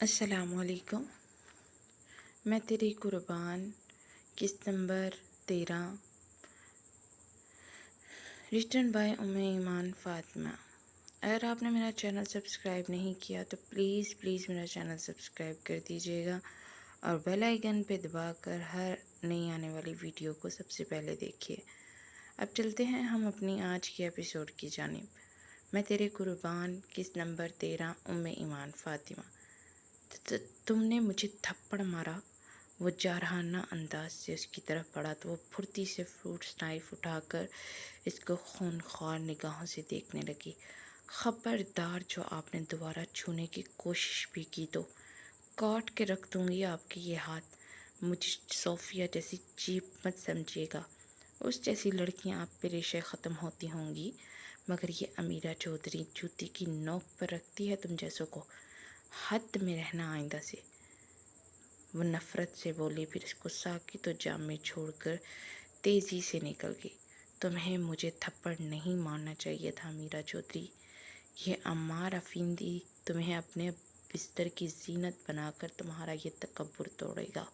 अस्सलाम वालेकुम। मैं तेरी कुर्बान किस्त नंबर 13 रिटर्न बाय उम्मे ईमान फ़ातिमा। अगर आपने मेरा चैनल सब्सक्राइब नहीं किया तो प्लीज़ मेरा चैनल सब्सक्राइब कर दीजिएगा और बेल आइकन पे दबाकर हर नई आने वाली वीडियो को सबसे पहले देखिए। अब चलते हैं हम अपनी आज की एपिसोड की जानिब। मैं तेरे कुर्बान किस्त नंबर 13 उम्मे ईमान फ़ातिमा। तुमने मुझे थप्पड़ मारा। वो जारहाना अंदाज से उसकी तरफ बढ़ा तो वो फुर्ती से फ्रूट्स नाइफ उठाकर इसको खूनख्वार निगाहों से देखने लगी। खबरदार, जो आपने दोबारा छूने की कोशिश भी की तो काट के रख दूंगी आपके ये हाथ। मुझे सोफिया जैसी चीप मत समझिएगा। उस जैसी लड़कियां आप पे रेशे ख़त्म होती होंगी, मगर ये अमीरा चौधरी जूती की नोक पर रखती है तुम जैसों को। हद में रहना आइंदा से। वो नफ़रत से बोली, फिर गुस्सा की तो जामे छोड़कर तेज़ी से निकल गई। तुम्हें मुझे थप्पड़ नहीं मारना चाहिए था मीरा चौधरी। ये अम्मार अफींदी तुम्हें अपने बिस्तर की जीनत बनाकर तुम्हारा ये तकब्बुर तोड़ेगा,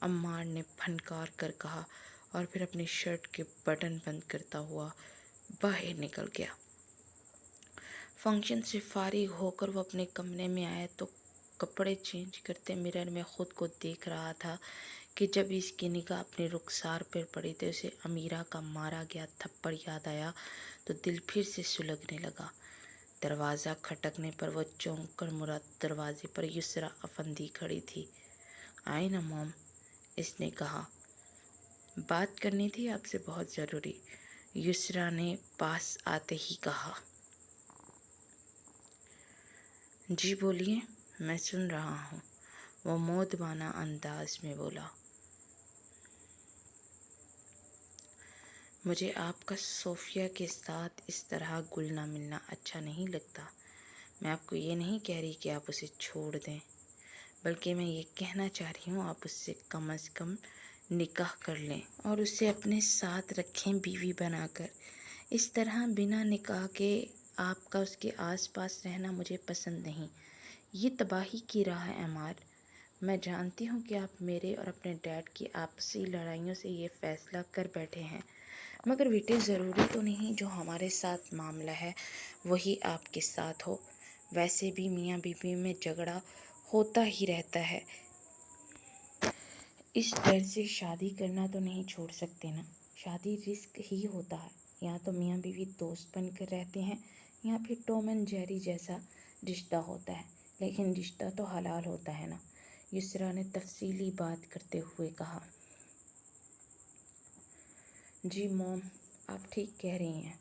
अम्मार ने फनकार कर कहा और फिर अपनी शर्ट के बटन बंद करता हुआ बाहर निकल गया। फंक्शन से फारिग होकर वो अपने कमरे में आया तो कपड़े चेंज करते मिरर में ख़ुद को देख रहा था कि जब इसकी निगाह अपने रुखसार पर पड़ी तो उसे अमीरा का मारा गया थप्पड़ याद आया तो दिल फिर से सुलगने लगा। दरवाज़ा खटकने पर वो चौंक कर मुड़ा। दरवाजे पर युसरा अफंदी खड़ी थी। आए ना मॉम, इसने कहा। बात करनी थी आपसे, बहुत ज़रूरी, युसरा ने पास आते ही कहा। जी बोलिए, मैं सुन रहा हूँ, वो मौदबाना अंदाज में बोला। मुझे आपका सोफिया के साथ इस तरह घुलना मिलना अच्छा नहीं लगता। मैं आपको ये नहीं कह रही कि आप उसे छोड़ दें, बल्कि मैं ये कहना चाह रही हूँ आप उससे कम से कम निकाह कर लें और उसे अपने साथ रखें बीवी बनाकर। इस तरह बिना निकाह के आपका उसके आसपास रहना मुझे पसंद नहीं। ये तबाही की राह है अमार। मैं जानती हूँ कि आप मेरे और अपने डैड की आपसी लड़ाइयों से ये फ़ैसला कर बैठे हैं, मगर बेटे ज़रूरी तो नहीं जो हमारे साथ मामला है वही आपके साथ हो। वैसे भी मियाँ बीवी में झगड़ा होता ही रहता है। इस डर से शादी करना तो नहीं छोड़ सकते ना। शादी रिस्क ही होता है। यहाँ तो मियाँ बीवी दोस्त बनकर रहते हैं, या फिर टॉम एंड जेरी जैसा रिश्ता होता है, लेकिन रिश्ता तो हलाल होता है ना, युसरा ने तफसीली बात करते हुए कहा। जी मॉम, आप ठीक कह रही हैं।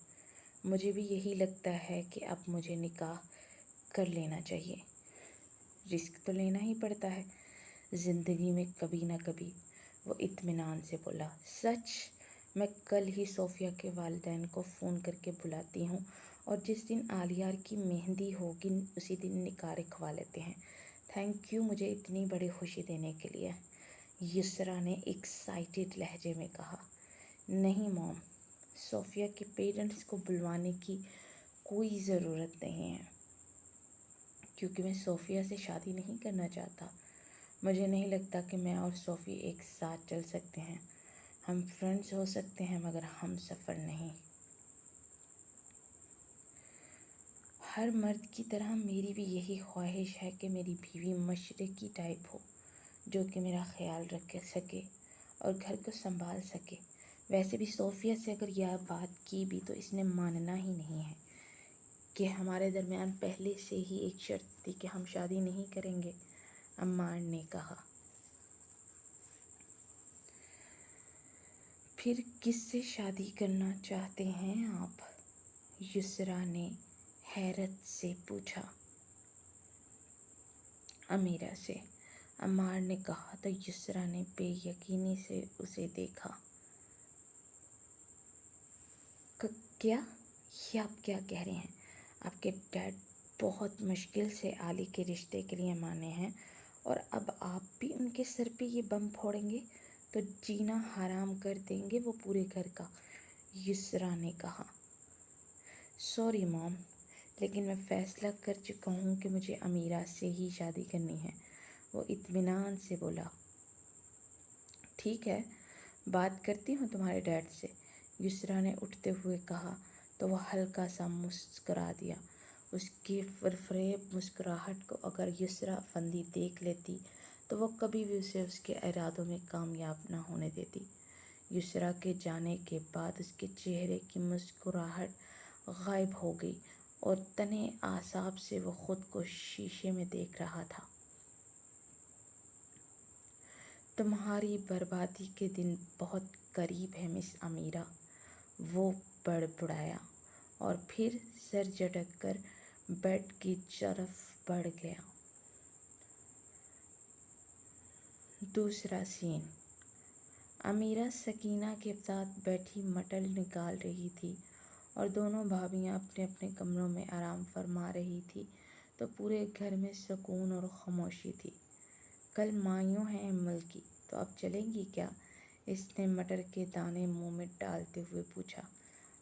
मुझे भी यही लगता है कि अब मुझे निकाह कर लेना चाहिए। रिस्क तो लेना ही पड़ता है ज़िंदगी में कभी ना कभी, वो इत्मीनान से बोला। सच, मैं कल ही सोफिया के वालिदैन को फ़ोन करके बुलाती हूँ और जिस दिन आलियार की मेहंदी होगी उसी दिन निकाह रखवा लेते हैं। थैंक यू मुझे इतनी बड़ी खुशी देने के लिए, युसरा ने एक्साइटेड लहजे में कहा। नहीं मॉम, सोफिया के पेरेंट्स को बुलवाने की कोई ज़रूरत नहीं है, क्योंकि मैं सोफिया से शादी नहीं करना चाहता। मुझे नहीं लगता कि मैं और सोफ़ी एक साथ चल सकते हैं। हम फ्रेंड्स हो सकते हैं मगर हम सफ़र नहीं। हर मर्द की तरह मेरी भी यही ख्वाहिश है कि मेरी बीवी मशरक़ी टाइप हो, जो कि मेरा ख्याल रख सके और घर को संभाल सके। वैसे भी सोफिया से अगर यह बात की भी तो इसने मानना ही नहीं है कि हमारे दरमियान पहले से ही एक शर्त थी कि हम शादी नहीं करेंगे, अम्मार ने कहा। फिर किससे शादी करना चाहते हैं आप? युसरा ने हैरत से पूछा। अमीरा से, अम्मार ने कहा तो युसरा ने बेयकीनी से उसे देखा। क्या? ये आप क्या कह रहे हैं? आपके डैड बहुत मुश्किल से आली के रिश्ते के लिए माने हैं और अब आप भी उनके सर पे ये बम फोड़ेंगे तो जीना हराम कर देंगे वो पूरे घर का, युसरा ने कहा। सॉरी मॉम, لیکن میں فیصلہ کر چکا ہوں کہ مجھے امیرہ سے ہی شادی کرنی ہے۔ وہ اطمینان سے بولا۔ ٹھیک ہے، بات کرتی ہوں تمہارے ڈیڈ سے، یسریٰ نے اٹھتے ہوئے کہا تو وہ ہلکا سا مسکرا دیا۔ اس کی پرفریب مسکراہٹ کو اگر یسریٰ افندی دیکھ لیتی تو وہ کبھی بھی اسے اس کے ارادوں میں کامیاب نہ ہونے دیتی۔ یسریٰ کے جانے کے بعد اس کے چہرے کی مسکراہٹ غائب ہو گئی اور تنے اعصاب سے وہ خود کو شیشے میں دیکھ رہا تھا۔ تمہاری بربادی کے دن بہت قریب ہے مس امیرہ، وہ بڑبڑایا اور پھر سر جھٹک کر بیڈ کی طرف بڑھ گیا۔ دوسرا سین، امیرہ سکینہ کے ساتھ بیٹھی مٹر نکال رہی تھی اور دونوں بھابیاں اپنے اپنے کمروں میں آرام فرما رہی تھی تو پورے گھر میں سکون اور خاموشی تھی۔ کل مایوں ہیں ایمل کی، تو اب چلیں گی کیا؟ اس نے مٹر کے دانے منہ میں ڈالتے ہوئے پوچھا۔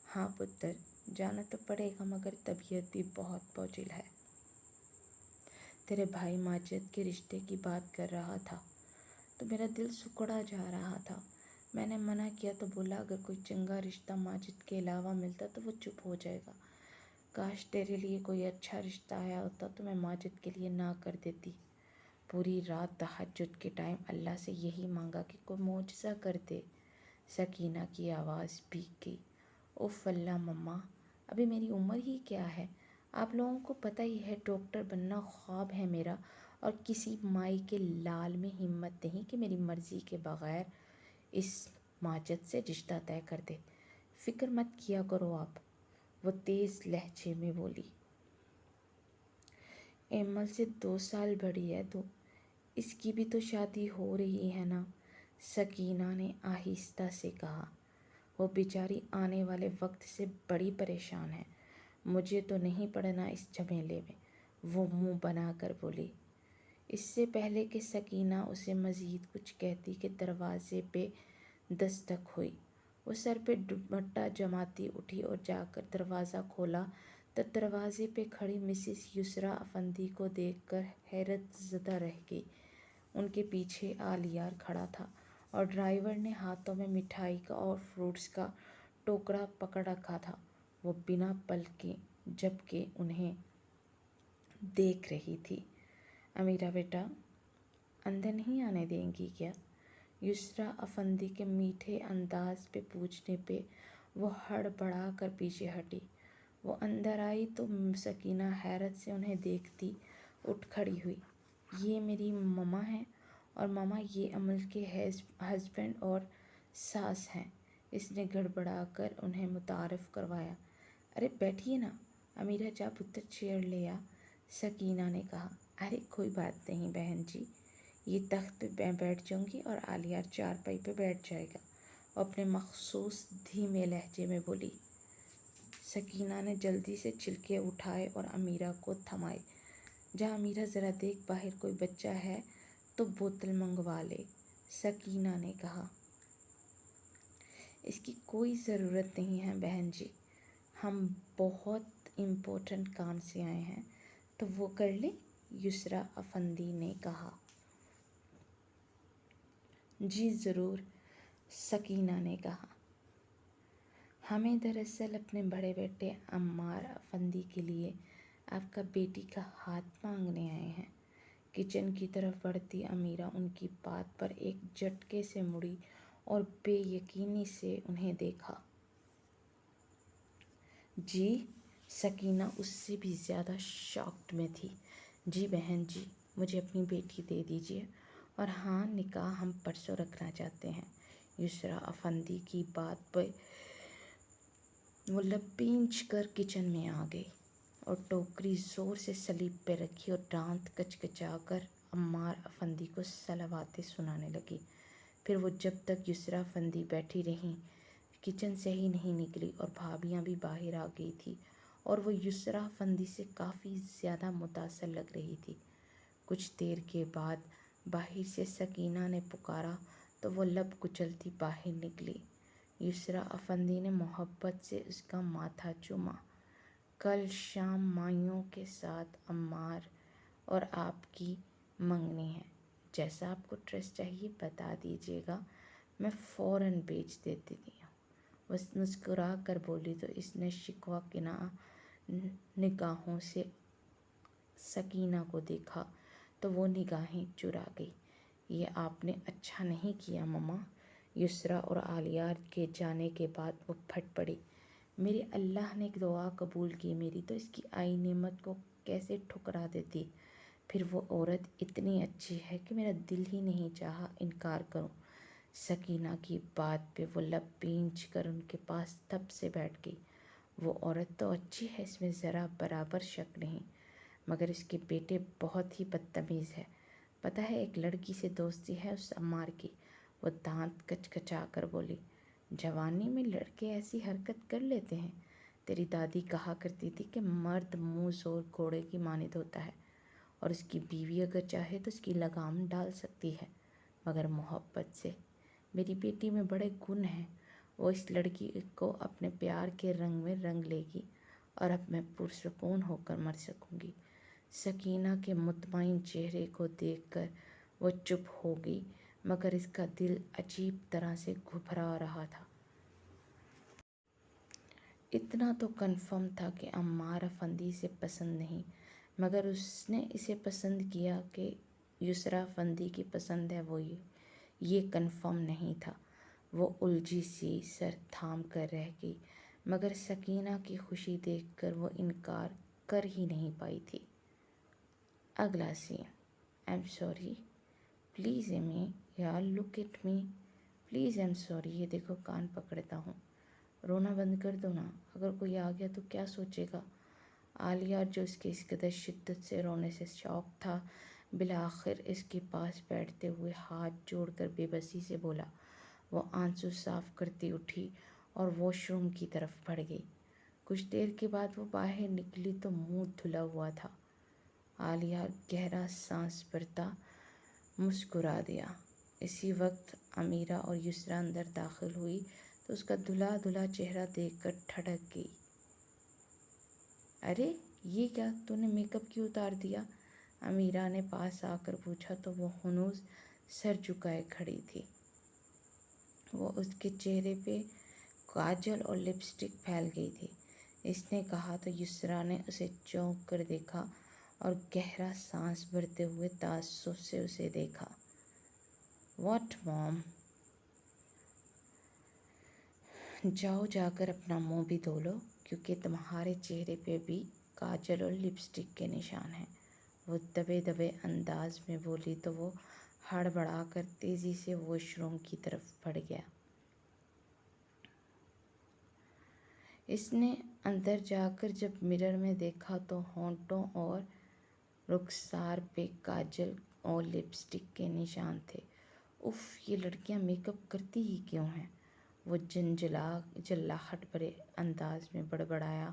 ہاں پتر، جانا تو پڑے گا مگر طبیعت بھی بہت بوجھل ہے۔ تیرے بھائی ماجد کے رشتے کی بات کر رہا تھا تو میرا دل سکڑا جا رہا تھا۔ میں نے منع کیا تو بولا اگر کوئی چنگا رشتہ ماجد کے علاوہ ملتا تو وہ چپ ہو جائے گا۔ کاش تیرے لیے کوئی اچھا رشتہ آیا ہوتا تو میں ماجد کے لیے نہ کر دیتی۔ پوری رات تہجد کے ٹائم اللہ سے یہی مانگا کہ کوئی معجزہ کر دے۔ سکینہ کی آواز بھیگ گئی۔ اوف اللہ مما، ابھی میری عمر ہی کیا ہے؟ آپ لوگوں کو پتہ ہی ہے ڈاکٹر بننا خواب ہے میرا، اور کسی مائی کے لال میں ہمت نہیں کہ میری مرضی کے بغیر اس ماجد سے رشتہ طے کر دے۔ فکر مت کیا کرو آپ، وہ تیز لہجے میں بولی۔ ایمل سے 2 سال بڑی ہے تو اس کی بھی تو شادی ہو رہی ہے نا، سکینہ نے آہستہ سے کہا۔ وہ بیچاری آنے والے وقت سے بڑی پریشان ہے، مجھے تو نہیں پڑنا اس جھمیلے میں، وہ منہ بنا کر بولی۔ اس سے پہلے کہ سکینہ اسے مزید کچھ کہتی کہ دروازے پہ دستک ہوئی۔ وہ سر پہ دوپٹہ جماتی اٹھی اور جا کر دروازہ کھولا تو دروازے پہ کھڑی مسز یسریٰ افندی کو دیکھ کر حیرت زدہ رہ گئی۔ ان کے پیچھے آلیار کھڑا تھا اور ڈرائیور نے ہاتھوں میں مٹھائی کا اور فروٹس کا ٹوکرا پکڑ رکھا تھا۔ وہ بنا پلکے جھپکے انہیں دیکھ رہی تھی۔ امیرہ بیٹا، اندر نہیں آنے دیں گی کیا؟ یسریٰ افندی کے میٹھے انداز پہ پوچھنے پہ وہ ہڑبڑا کر پیچھے ہٹی۔ وہ اندر آئی تو سکینہ حیرت سے انہیں دیکھتی اٹھ کھڑی ہوئی۔ یہ میری مما ہیں، اور مما یہ عمل کے ہسبینڈ اور ساس ہیں، اس نے گڑبڑا کر انہیں متعارف کروایا۔ ارے بیٹھیے نا، امیرہ جا پتر چیئر لے آ، سکینہ نے کہا۔ ارے کوئی بات نہیں بہن جی، یہ تخت پہ میں بیٹھ جاؤں گی اور آلیار چارپائی پہ بیٹھ جائے گا، وہ اپنے مخصوص دھیمے لہجے میں بولی۔ سکینہ نے جلدی سے چھلکے اٹھائے اور امیرہ کو تھمائے۔ جا امیرہ ذرا دیکھ باہر کوئی بچہ ہے تو بوتل منگوا لے، سکینہ نے کہا۔ اس کی کوئی ضرورت نہیں ہے بہن جی، ہم بہت امپورٹنٹ کام سے آئے ہیں تو وہ کر لیں، یسریٰ افندی نے کہا۔ جی ضرور، سکینہ نے کہا۔ ہمیں دراصل اپنے بڑے بیٹے عمار افندی کے لیے آپ کا بیٹی کا ہاتھ مانگنے آئے ہیں۔ کچن کی طرف بڑھتی امیرہ ان کی بات پر ایک جھٹکے سے مڑی اور بے یقینی سے انہیں دیکھا۔ جی؟ سکینہ اس سے بھی زیادہ شاکڈ میں تھی۔ جی بہن جی، مجھے اپنی بیٹی دے دیجیے، اور ہاں نکاح ہم پرسوں رکھنا چاہتے ہیں۔ یسریٰ افندی کی بات پہ وہ لپینچ کر کچن میں آ گئی اور ٹوکری زور سے سلیب پہ رکھی اور دانت کچکچا کر عمار افندی کو صلواتیں سنانے لگی۔ پھر وہ جب تک یسریٰ افندی بیٹھی رہیں کچن سے ہی نہیں نکلی اور بھابیاں بھی باہر آ گئی تھی اور وہ یسریٰ افندی سے کافی زیادہ متاثر لگ رہی تھی۔ کچھ دیر کے بعد باہر سے سکینہ نے پکارا تو وہ لب کچلتی باہر نکلی۔ یسریٰ افندی نے محبت سے اس کا ماتھا چوما۔ کل شام مائیوں کے ساتھ عمار اور آپ کی منگنی ہے، جیسا آپ کو ڈریس چاہیے بتا دیجیے گا، میں فوراً بیچ دیتی ہوں۔ وہ مسکرا کر بولی تو اس نے شکوہ کناں نگاہوں سے سکینہ کو دیکھا تو وہ نگاہیں چرا گئی۔ یہ آپ نے اچھا نہیں کیا مما۔ یسریٰ اور عالیہ کے جانے کے بعد وہ پھٹ پڑی۔ میرے اللہ نے دعا قبول کی میری، تو اس کی آئی نعمت کو کیسے ٹھکرا دیتی؟ پھر وہ عورت اتنی اچھی ہے کہ میرا دل ہی نہیں چاہا انکار کروں۔ سکینہ کی بات پہ وہ لب بھینچ کر ان کے پاس تھپ سے بیٹھ گئی۔ وہ عورت تو اچھی ہے، اس میں ذرا برابر شک نہیں، مگر اس کے بیٹے بہت ہی بدتمیز ہے۔ پتہ ہے ایک لڑکی سے دوستی ہے اس عمار کی۔ وہ دانت کچکچا کر بولی، جوانی میں لڑکے ایسی حرکت کر لیتے ہیں؟ تیری دادی کہا کرتی تھی کہ مرد منہ زور گھوڑے کی مانند ہوتا ہے، اور اس کی بیوی اگر چاہے تو اس کی لگام ڈال سکتی ہے، مگر محبت سے۔ میری بیٹی میں بڑے گن ہیں، وہ اس لڑکی کو اپنے پیار کے رنگ میں رنگ لے گی اور اب میں پرسکون ہو کر مر سکوں گی۔ سکینہ کے مطمئن چہرے کو دیکھ کر وہ چپ ہو گئی، مگر اس کا دل عجیب طرح سے گھبرا رہا تھا۔ اتنا تو کنفرم تھا کہ عمار افندی سے پسند نہیں، مگر اس نے اسے پسند کیا کہ یسریٰ افندی کی پسند ہے وہ یہ کنفرم نہیں تھا۔ وہ الجھی سی سر تھام کر رہ گئی، مگر سکینہ کی خوشی دیکھ کر وہ انکار کر ہی نہیں پائی تھی۔ اگلا scene. I am sorry, please Amy, یار look at me, please I am sorry, یہ دیکھو کان پکڑتا ہوں، رونا بند کر دو نا، اگر کوئی آ گیا تو کیا سوچے گا؟ عالیہ جو اس کے اس قدر شدت سے رونے سے شاک تھا، بالآخر اس کے پاس بیٹھتے ہوئے ہاتھ جوڑ کر بے بسی سے بولا۔ وہ آنسو صاف کرتی اٹھی اور واش روم کی طرف بڑھ گئی۔ کچھ دیر کے بعد وہ باہر نکلی تو منہ دھلا ہوا تھا۔ عالیہ گہرا سانس بھرتا مسکرا دیا۔ اسی وقت امیرہ اور یسریٰ اندر داخل ہوئی تو اس کا دھلا دھلا چہرہ دیکھ کر ٹھڑک گئی۔ ارے یہ کیا، تو نے میک اپ کیوں اتار دیا؟ امیرہ نے پاس آ کر پوچھا تو وہ ہنوز سر جھکائے کھڑی تھی۔ وہ اس کے چہرے پہ کاجل اور لپسٹک پھیل گئی تھی۔ اس نے کہا تو یسریٰ نے اسے چونک کر دیکھا اور گہرا سانس بھرتے ہوئے تعصب سے اسے دیکھا۔ واٹ مام؟ جاؤ جا کر اپنا منہ بھی دھو لو، کیونکہ تمہارے چہرے پہ بھی کاجل اور لپسٹک کے نشان ہیں۔ وہ دبے دبے انداز میں بولی تو وہ ہڑبڑا کر تیزی سے واش روم کی طرف بڑھ گیا۔ اس نے اندر جا کر جب مرر میں دیکھا تو ہونٹوں اور رخسار پہ کاجل اور لپسٹک کے نشان تھے۔ اف، یہ لڑکیاں میک اپ کرتی ہی کیوں ہیں؟ وہ جلاہٹ بھرے انداز میں بڑبڑایا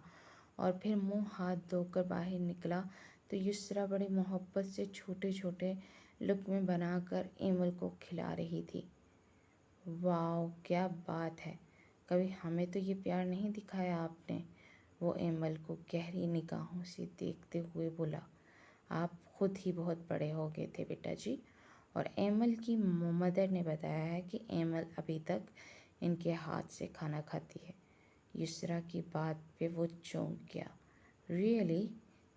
اور پھر منہ ہاتھ دھو کر باہر نکلا تو یسریٰ بڑی محبت سے چھوٹے چھوٹے لقمے بنا کر ایمل کو کھلا رہی تھی۔ واو، کیا بات ہے، کبھی ہمیں تو یہ پیار نہیں دکھایا آپ نے، وہ ایمل کو گہری نگاہوں سے دیکھتے ہوئے بولا۔ آپ خود ہی بہت بڑے ہو گئے تھے بیٹا جی۔ اور ایمل کی مدر نے بتایا ہے کہ ایمل ابھی تک ان کے ہاتھ سے کھانا کھاتی ہے۔ یسریٰ کی بات پہ وہ چونک گیا۔ ریئلی؟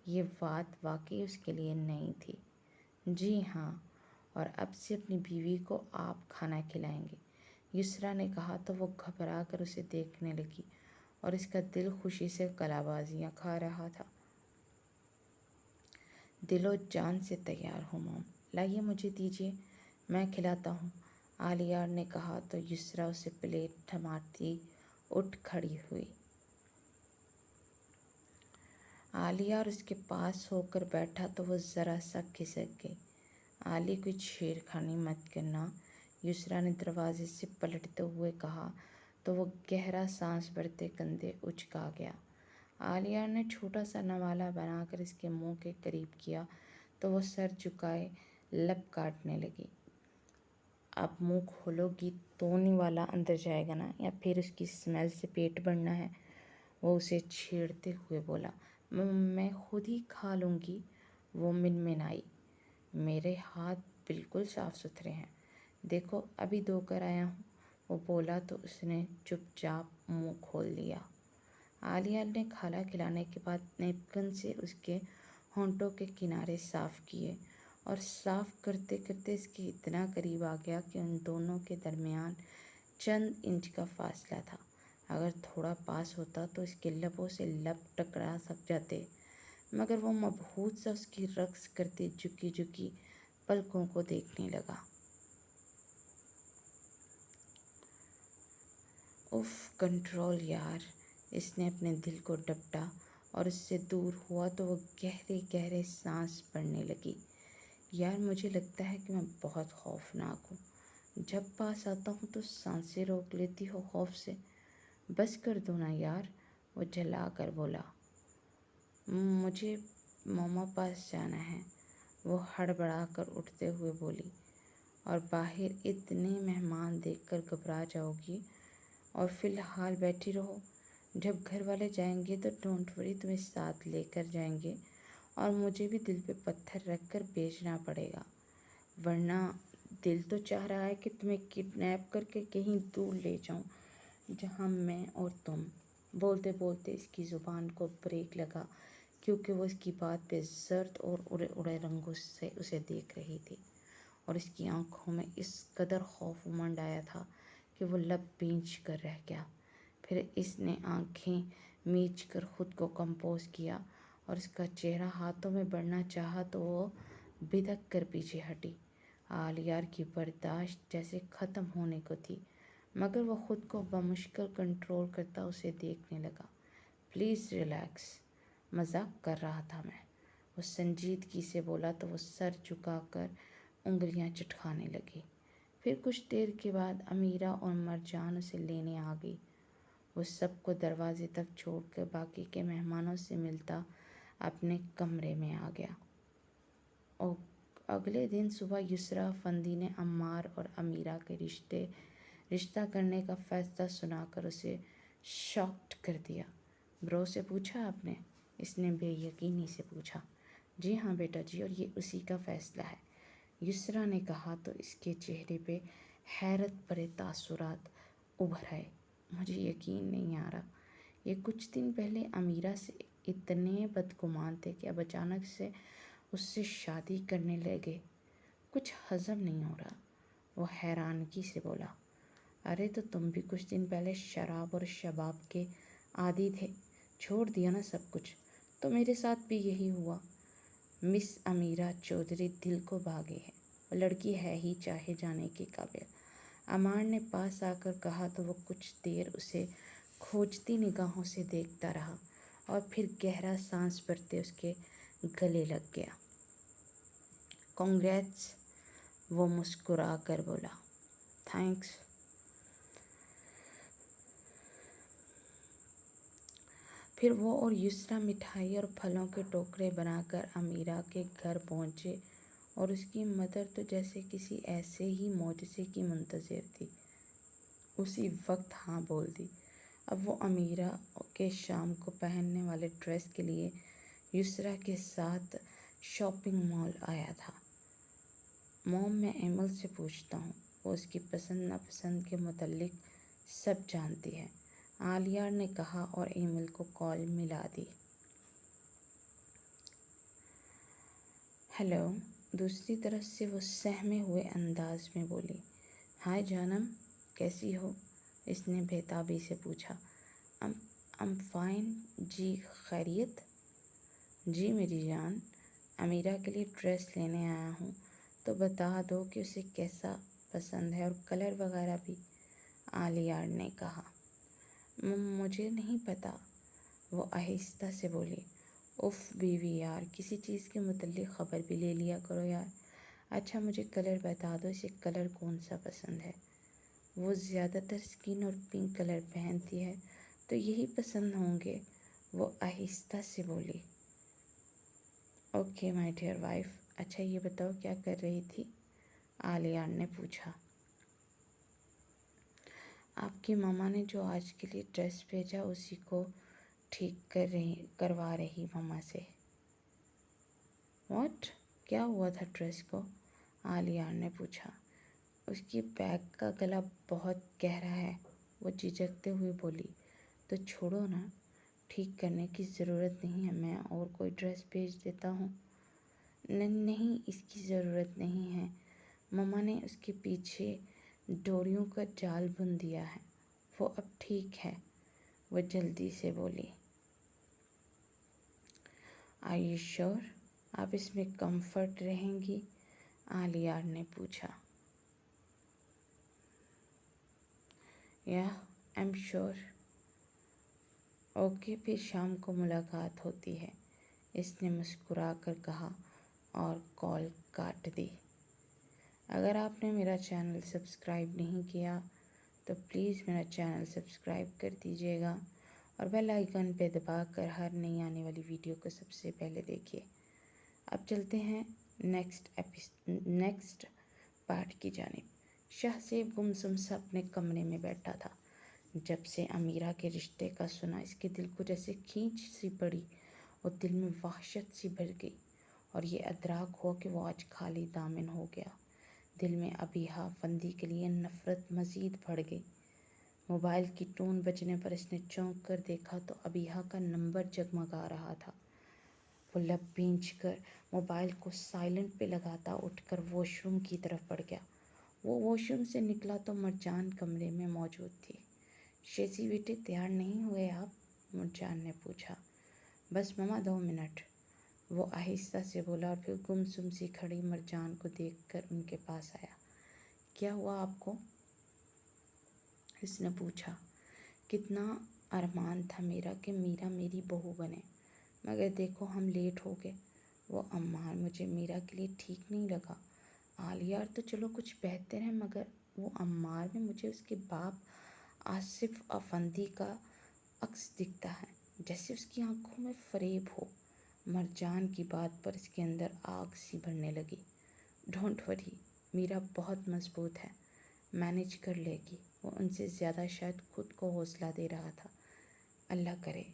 یہ بات واقعی اس کے لیے نئی تھی۔ جی ہاں، اور اب سے اپنی بیوی کو آپ کھانا کھلائیں گے، یسریٰ نے کہا تو وہ گھبرا کر اسے دیکھنے لگی اور اس کا دل خوشی سے قلا بازیاں کھا رہا تھا۔ دل و جان سے تیار ہوں مام، لائیے مجھے دیجیے، میں کھلاتا ہوں، عالیہ نے کہا تو یسریٰ اسے پلیٹ تھماتی اٹھ کھڑی ہوئی۔ عالیہ اور اس کے پاس ہو کر بیٹھا تو وہ ذرا سا کھسک گئی۔ عالی کوئی چھیڑ خانی مت کرنا، یسریٰ نے دروازے سے پلٹتے ہوئے کہا تو وہ گہرا سانس بھرتے کندھے اچکا گیا۔ عالیہ نے چھوٹا سا نوالہ بنا کر اس کے منہ کے قریب کیا تو وہ سر جھکائے لب کاٹنے لگی۔ اب منہ کھولو گی تو نوالہ اندر جائے گا نا، یا پھر اس کی اسمیل سے پیٹ بھرنا ہے؟ वो उसे छेड़ते हुए बोला। मैं खुद ही खा लूँगी, वो मिनमिनाई। मेरे हाथ बिल्कुल साफ़ सुथरे हैं, देखो अभी धोकर आया हूँ, वो बोला तो उसने चुपचाप मुंह खोल लिया। आलिया ने खाना खिलाने के बाद नेपकिन से उसके होंठों के किनारे साफ़ किए और साफ़ करते करते इसके इतना करीब आ गया कि उन दोनों के दरमियान चंद इंच का फासला था। अगर थोड़ा पास होता तो इसके लबों से लब टकरा सक जाते, मगर वो मबहूत सा उसकी रक्स करती झुकी झुकी पलकों को देखने लगा। उफ, कंट्रोल यार। इसने अपने दिल को डपटा और उससे दूर हुआ तो वो गहरे गहरे सांस पड़ने लगी। यार मुझे लगता है कि मैं बहुत खौफनाक हूँ, जब पास आता हूँ तो सांसें रोक लेती हो खौफ से। बस कर दो ना यार, वो जला कर बोला। मुझे मामा पास जाना है, वो हड़बड़ा कर उठते हुए बोली। और बाहर इतने मेहमान देखकर घबरा जाओगी और फिलहाल बैठी रहो, जब घर वाले जाएंगे तो डोंट वरी, तुम्हें साथ लेकर जाएंगे और मुझे भी दिल पे पत्थर रख कर बेचना पड़ेगा, वरना दिल तो चाह रहा है कि तुम्हें किडनैप करके कहीं दूर ले जाऊं, जहां मैं और तुम। बोलते बोलते इसकी ज़ुबान को ब्रेक लगा, क्योंकि वो इसकी बात पे जर्द और उड़े उड़े रंगों से उसे देख रही थी और इसकी आंखों में इस कदर खौफ उमड़ आया था कि वो लब भींच कर रह गया। फिर इसने आंखें मीच कर खुद को कंपोज किया और इसका चेहरा हाथों में बढ़ना चाहा तो वो बिदक कर पीछे हटी। आलियार की बर्दाश्त जैसे ख़त्म होने को थी, मगर वो खुद को बमुश्किल कंट्रोल करता उसे देखने लगा। प्लीज़ रिलैक्स, मजाक कर रहा था मैं, वो संजीदगी से बोला तो वो सर झुकाकर उंगलियां चटखाने लगी। फिर कुछ देर के बाद अमीरा और मरजान उसे लेने आ गई। वो सबको दरवाजे तक छोड़कर बाकी के मेहमानों से मिलता अपने कमरे में आ गया। और अगले दिन सुबह युसरा फंदी ने अम्मार और अमीरा के रिश्ता करने का फैसला सुनाकर उसे शॉक्ड कर दिया। ब्रो से पूछा आपने? इसने बेयकीनी से पूछा। जी हाँ बेटा जी, और ये उसी का फैसला है, युसरा ने कहा तो इसके चेहरे पे हैरत भरे तासुरात उभर आए। मुझे यकीन नहीं आ रहा, ये कुछ दिन पहले अमीरा से इतने बदगुमान थे कि अब अचानक से उससे शादी करने लगे। कुछ हजम नहीं हो रहा, वो हैरानगी से बोला। अरे तो तुम भी कुछ दिन पहले शराब और शबाब के आदी थे, छोड़ दिया ना सब कुछ। तो मेरे साथ भी यही हुआ। मिस अमीरा चौधरी दिल को भागे है, वो लड़की है ही चाहे जाने के काबिल। अमार ने पास आकर कहा तो वो कुछ देर उसे खोजती निगाहों से देखता रहा और फिर गहरा सांस भरते उसके गले लग गया। कांग्रेट्स, वो मुस्कुरा कर बोला। थैंक्स। फिर वो और युसरा मिठाई और फलों के टोकरे बनाकर अमीरा के घर पहुँचे और उसकी मदर तो जैसे किसी ऐसे ही मौजज़े की मुंतज़िर थी, उसी वक्त हाँ बोल दी। अब वो अमीरा के शाम को पहनने वाले ड्रेस के लिए युसरा के साथ शॉपिंग मॉल आया था। मॉम, मैं एमल से पूछता हूँ, वो उसकी पसंद नापसंद के मुतल्लिक सब जानती है, आलिया ने कहा और एमल को कॉल मिला दी। हेलो, दूसरी तरफ से वो सहमे हुए अंदाज में बोली। हाय जानम, कैसी हो? इसने बेताबी से पूछा। I'm फाइन जी, खैरियत? जी मेरी जान, अमीरा के लिए ड्रेस लेने आया हूँ, तो बता दो कि उसे कैसा पसंद है और कलर वगैरह भी, आलिया ने कहा। मुझे नहीं पता, वो आहिस्ता से बोली। उफ बीवी यार, किसी चीज़ के मुतल्लिक ख़बर भी ले लिया करो यार। अच्छा मुझे कलर बता दो, इसे कलर कौन सा पसंद है? वो ज़्यादातर स्किन और पिंक कलर पहनती है, तो यही पसंद होंगे, वो आहिस्ता से बोली। ओके माय डियर वाइफ, अच्छा ये बताओ क्या कर रही थी? आलिया ने पूछा। आपकी मामा ने जो आज के लिए ड्रेस भेजा उसी को ठीक करवा रही मम्मा से। व्हाट? क्या हुआ था ड्रेस को? आलिया ने पूछा। उसकी बैग का गला बहुत गहरा है, वो झिझकते हुए बोली। तो छोड़ो ना, ठीक करने की ज़रूरत नहीं है, मैं और कोई ड्रेस भेज देता हूँ। नहीं, इसकी ज़रूरत नहीं है, मम्मा ने उसके पीछे डोरियों का जाल बुन दिया है, वो अब ठीक है, वो जल्दी से बोली। Are you sure? आप इसमें कंफर्ट रहेंगी? आलिया ने पूछा। या आई एम श्योर। ओके, फिर शाम को मुलाकात होती है, इसने मुस्कुरा कर कहा और कॉल काट दी। अगर आपने मेरा चैनल सब्सक्राइब नहीं किया तो प्लीज़ मेरा चैनल सब्सक्राइब कर दीजिएगा और बेल आइकन पे दबाकर हर नई आने वाली वीडियो को सबसे पहले देखिए। अब चलते हैं नेक्स्ट पार्ट की जानिब। शाहज़ेब गुमसुम सा अपने कमरे में बैठा था। जब से अमीरा के रिश्ते का सुना, इसके दिल को जैसे खींच सी पड़ी और दिल में वहशत सी भर गई और ये अदराक हुआ कि वो आज खाली दामन हो गया। दिल में अबीहा फंदी के लिए नफ़रत मज़ीद बढ़ गई। मोबाइल की टोन बजने पर इसने चौंक कर देखा तो अबीहा का नंबर जगमगा रहा था। वो लब भींच कर मोबाइल को साइलेंट पे लगाता उठकर वॉशरूम की तरफ बढ़ गया। वो वॉशरूम से निकला तो मरजान कमरे में मौजूद थी। शेज़ी बेटे, तैयार नहीं हुए आप? मरजान ने पूछा। बस मम्मा 2 मिनट, वो आहिस्ता से बोला और फिर गुमसुम सी खड़ी मरजान को देखकर उनके पास आया। क्या हुआ आपको? इसने पूछा। कितना अरमान था मेरा कि मीरा मेरी बहू बने, मगर देखो हम लेट हो गए। वो अम्मार मुझे मीरा के लिए ठीक नहीं लगा। आलिया तो चलो कुछ बेहतर है, मगर वो अम्मार में मुझे उसके बाप आसिफ अफंदी का अक्स दिखता है, जैसे उसकी आंखों में फरेब हो। मरजान की बात पर इसके अंदर आग सी भरने लगी। डोंट वरी, मीरा बहुत मजबूत है, मैनेज कर लेगी। वो उनसे ज़्यादा शायद खुद को हौसला दे रहा था। अल्लाह करे,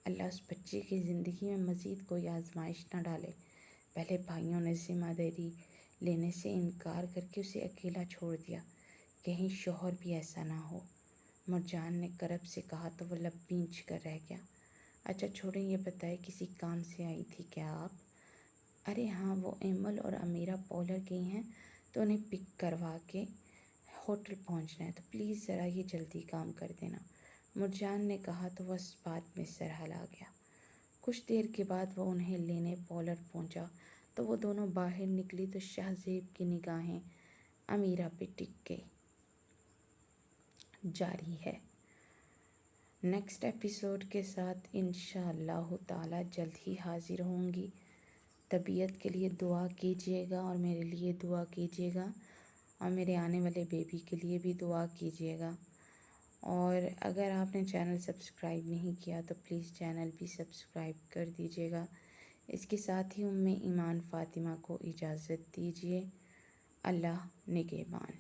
अल्लाह उस बच्चे की ज़िंदगी में मज़ीद कोई आजमाइश न डाले। पहले भाइयों ने जिम्मेदारी लेने से इनकार करके उसे अकेला छोड़ दिया, कहीं शौहर भी ऐसा ना हो। मरजान ने करब से कहा तो वो लब भींच कर रह गया। अच्छा छोड़ें, ये बताए किसी काम से आई थी क्या आप? अरे हाँ, वो एमल और अमीरा पॉलर गई हैं तो उन्हें पिक करवा के होटल पहुंचना है, तो प्लीज़ ज़रा ये जल्दी काम कर देना, मरजान ने कहा तो वह इस बात में सर हिला गया। कुछ देर के बाद वो उन्हें लेने पॉलर पहुंचा तो वो दोनों बाहर निकली तो शाहज़ेब की निगाहें अमीरा पे टिक गई। जारी है नेक्स्ट एपिसोड के साथ इंशाअल्लाह ताला जल्द ही हाजिर होंगी। तबीयत के लिए दुआ कीजिएगा और मेरे लिए दुआ कीजिएगा और मेरे आने वाले बेबी के लिए भी दुआ कीजिएगा। और अगर आपने चैनल सब्सक्राइब नहीं किया तो प्लीज़ चैनल भी सब्सक्राइब कर दीजिएगा। इसके साथ ही उम्मे ईमान फ़ातिमा को इजाज़त दीजिए। अल्लाह निगहबान।